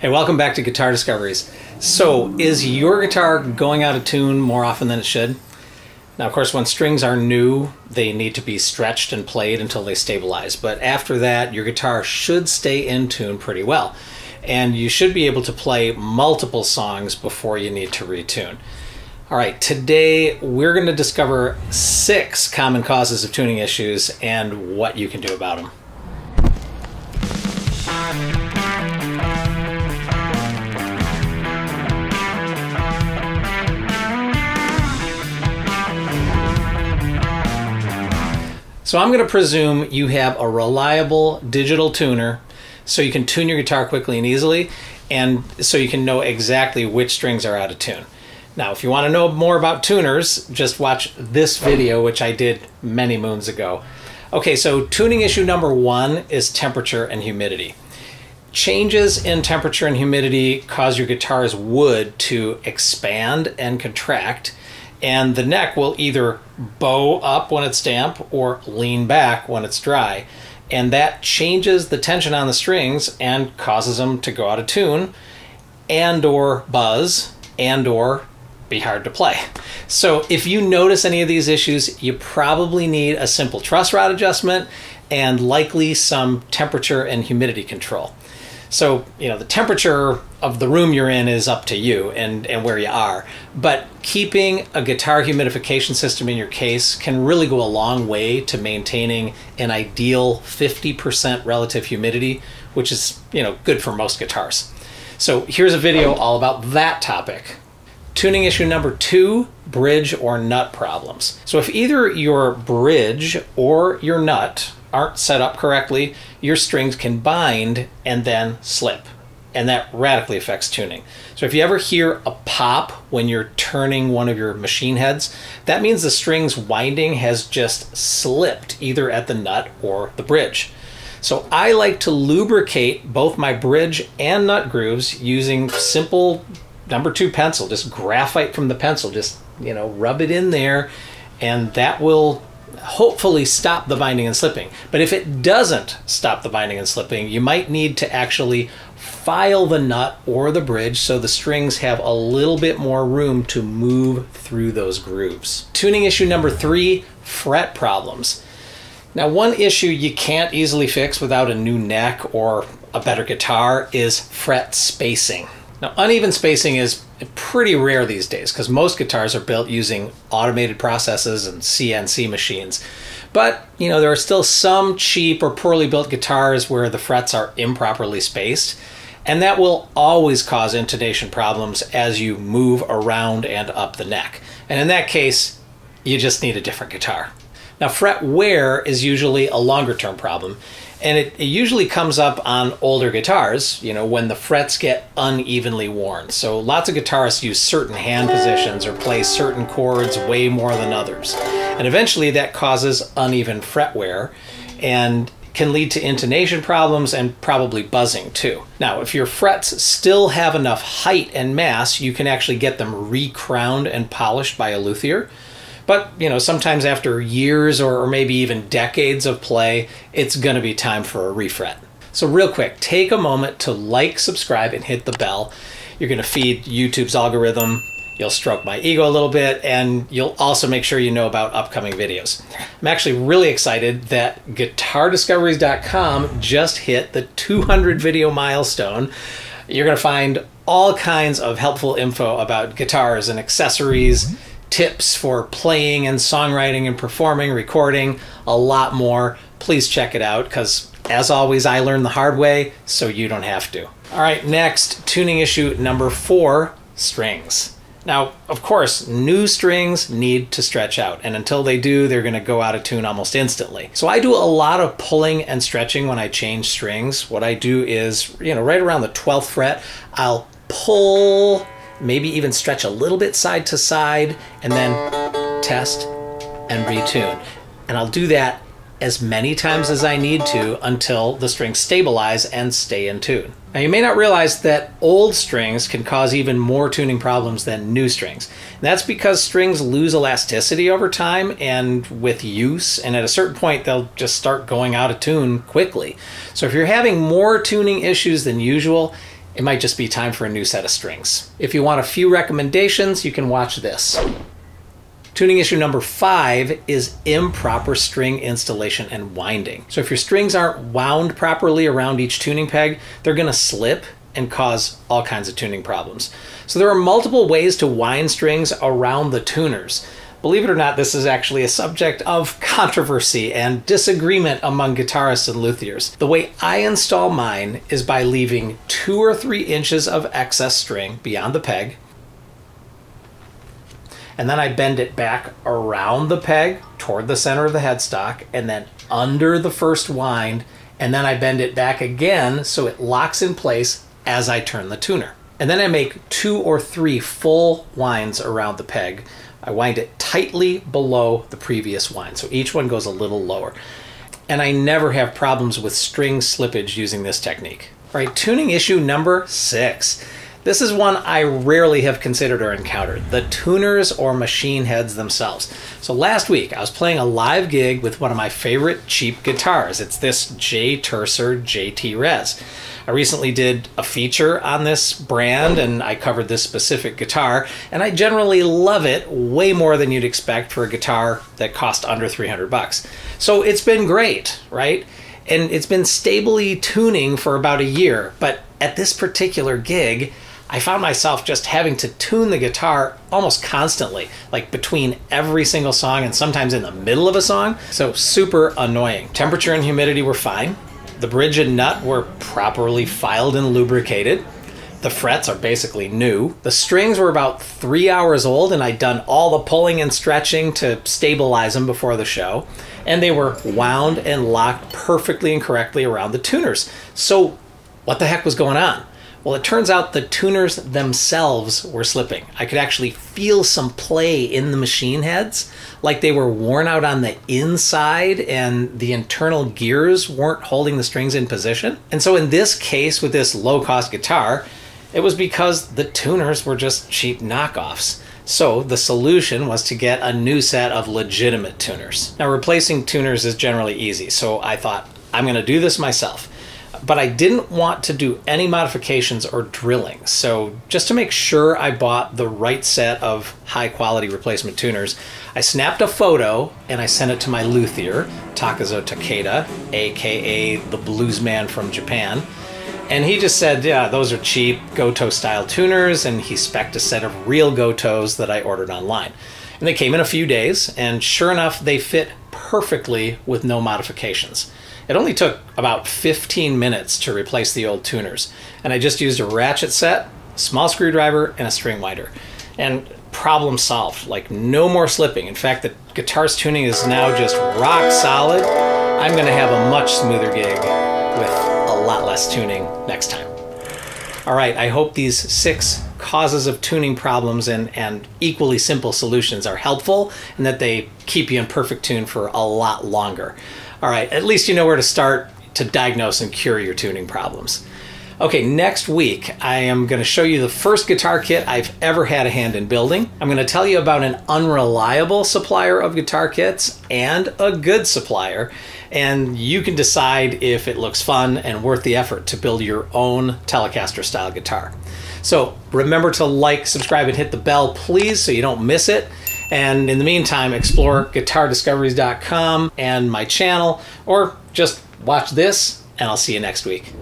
Hey, welcome back to Guitar Discoveries. So, is your guitar going out of tune more often than it should? Now, of course, when strings are new, they need to be stretched and played until they stabilize. But after that, your guitar should stay in tune pretty well. And you should be able to play multiple songs before you need to retune. All right, today we're going to discover 6 common causes of tuning issues and what you can do about them. So I'm going to presume you have a reliable digital tuner so you can tune your guitar quickly and easily, and so you can know exactly which strings are out of tune. Now, if you want to know more about tuners, just watch this video, which I did many moons ago. Okay, so tuning issue number 1 is temperature and humidity. Changes in temperature and humidity cause your guitar's wood to expand and contract, and the neck will either bow up when it's damp or lean back when it's dry. And that changes the tension on the strings and causes them to go out of tune and or buzz and or be hard to play. So if you notice any of these issues, you probably need a simple truss rod adjustment and likely some temperature and humidity control. So, the temperature of the room you're in is up to you and where you are. But keeping a guitar humidification system in your case can really go a long way to maintaining an ideal 50% relative humidity, which is, good for most guitars. So here's a video all about that topic. Tuning issue number 2, bridge or nut problems. So if either your bridge or your nut aren't set up correctly, your strings can bind and then slip, and that radically affects tuning. So if you ever hear a pop when you're turning one of your machine heads, that means the string's winding has just slipped either at the nut or the bridge. So I like to lubricate both my bridge and nut grooves using simple number 2 pencil, just graphite from the pencil, just rub it in there, and that will hopefully stop the binding and slipping. But if it doesn't stop the binding and slipping, you might need to actually file the nut or the bridge so the strings have a little bit more room to move through those grooves. Tuning issue number 3, fret problems. Now, one issue you can't easily fix without a new neck or a better guitar is fret spacing. Now, uneven spacing is pretty rare these days because most guitars are built using automated processes and CNC machines. But, there are still some cheap or poorly built guitars where the frets are improperly spaced, and that will always cause intonation problems as you move around and up the neck. And in that case, you just need a different guitar. Now, fret wear is usually a longer-term problem, and it usually comes up on older guitars, when the frets get unevenly worn. So lots of guitarists use certain hand positions or play certain chords way more than others. And eventually that causes uneven fret wear and can lead to intonation problems and probably buzzing too. Now, if your frets still have enough height and mass, you can actually get them re-crowned and polished by a luthier. But, sometimes after years or maybe even decades of play, it's going to be time for a refret. So real quick, take a moment to like, subscribe, and hit the bell. You're going to feed YouTube's algorithm, you'll stroke my ego a little bit, and you'll also make sure you know about upcoming videos. I'm actually really excited that GuitarDiscoveries.com just hit the 200 video milestone. You're going to find all kinds of helpful info about guitars and accessories, tips for playing and songwriting and performing, recording, a lot more. Please check it out because, as always, I learned the hard way, so you don't have to. All right, next, tuning issue number 4, strings. Now, of course, new strings need to stretch out, and until they do, they're going to go out of tune almost instantly. So I do a lot of pulling and stretching when I change strings. What I do is, right around the 12th fret, I'll pull, maybe even stretch a little bit side to side, and then test and retune. And I'll do that as many times as I need to until the strings stabilize and stay in tune. Now, you may not realize that old strings can cause even more tuning problems than new strings. And that's because strings lose elasticity over time and with use, and at a certain point they'll just start going out of tune quickly. So if you're having more tuning issues than usual, it might just be time for a new set of strings. If you want a few recommendations, you can watch this. Tuning issue number 5 is improper string installation and winding. So if your strings aren't wound properly around each tuning peg, they're going to slip and cause all kinds of tuning problems. So there are multiple ways to wind strings around the tuners. Believe it or not, this is actually a subject of controversy and disagreement among guitarists and luthiers. The way I install mine is by leaving 2 or 3 inches of excess string beyond the peg, and then I bend it back around the peg toward the center of the headstock and then under the first wind, and then I bend it back again so it locks in place as I turn the tuner. And then I make 2 or 3 full winds around the peg. I wind it tightly below the previous wind, so each one goes a little lower. And I never have problems with string slippage using this technique. All right, tuning issue number 6. This is one I rarely have considered or encountered, the tuners or machine heads themselves. So last week I was playing a live gig with one of my favorite cheap guitars. It's this J. Tercer JT Res. I recently did a feature on this brand and I covered this specific guitar, and I generally love it way more than you'd expect for a guitar that cost under 300 bucks. So it's been great, right? And it's been stably tuning for about a year, but at this particular gig, I found myself just having to tune the guitar almost constantly, like between every single song and sometimes in the middle of a song. So super annoying. Temperature and humidity were fine. The bridge and nut were properly filed and lubricated. The frets are basically new. The strings were about 3 hours old and I'd done all the pulling and stretching to stabilize them before the show. And they were wound and locked perfectly and correctly around the tuners. So what the heck was going on? Well, it turns out the tuners themselves were slipping. I could actually feel some play in the machine heads, like they were worn out on the inside and the internal gears weren't holding the strings in position. And so in this case with this low-cost guitar, it was because the tuners were just cheap knockoffs. So the solution was to get a new set of legitimate tuners. Now, replacing tuners is generally easy, so I thought, I'm going to do this myself. But I didn't want to do any modifications or drilling. So just to make sure I bought the right set of high quality replacement tuners, I snapped a photo and I sent it to my luthier, Takazo Takeda, aka the blues man from Japan. And he just said, yeah, those are cheap Goto style tuners, and he spec'd a set of real Gotos that I ordered online. And they came in a few days, and sure enough, they fit perfectly with no modifications. It only took about 15 minutes to replace the old tuners, and I just used a ratchet set, a small screwdriver, and a string winder. And problem solved, like no more slipping. In fact, the guitar's tuning is now just rock solid. I'm gonna have a much smoother gig with a lot less tuning next time. All right, I hope these 6 causes of tuning problems and equally simple solutions are helpful and that they keep you in perfect tune for a lot longer. All right, at least you know where to start to diagnose and cure your tuning problems. Okay, next week I am going to show you the first guitar kit I've ever had a hand in building. I'm going to tell you about an unreliable supplier of guitar kits and a good supplier, and you can decide if it looks fun and worth the effort to build your own Telecaster style guitar. So remember to like, subscribe, and hit the bell, please, so you don't miss it. And in the meantime, explore guitardiscoveries.com and my channel, or just watch this, and I'll see you next week.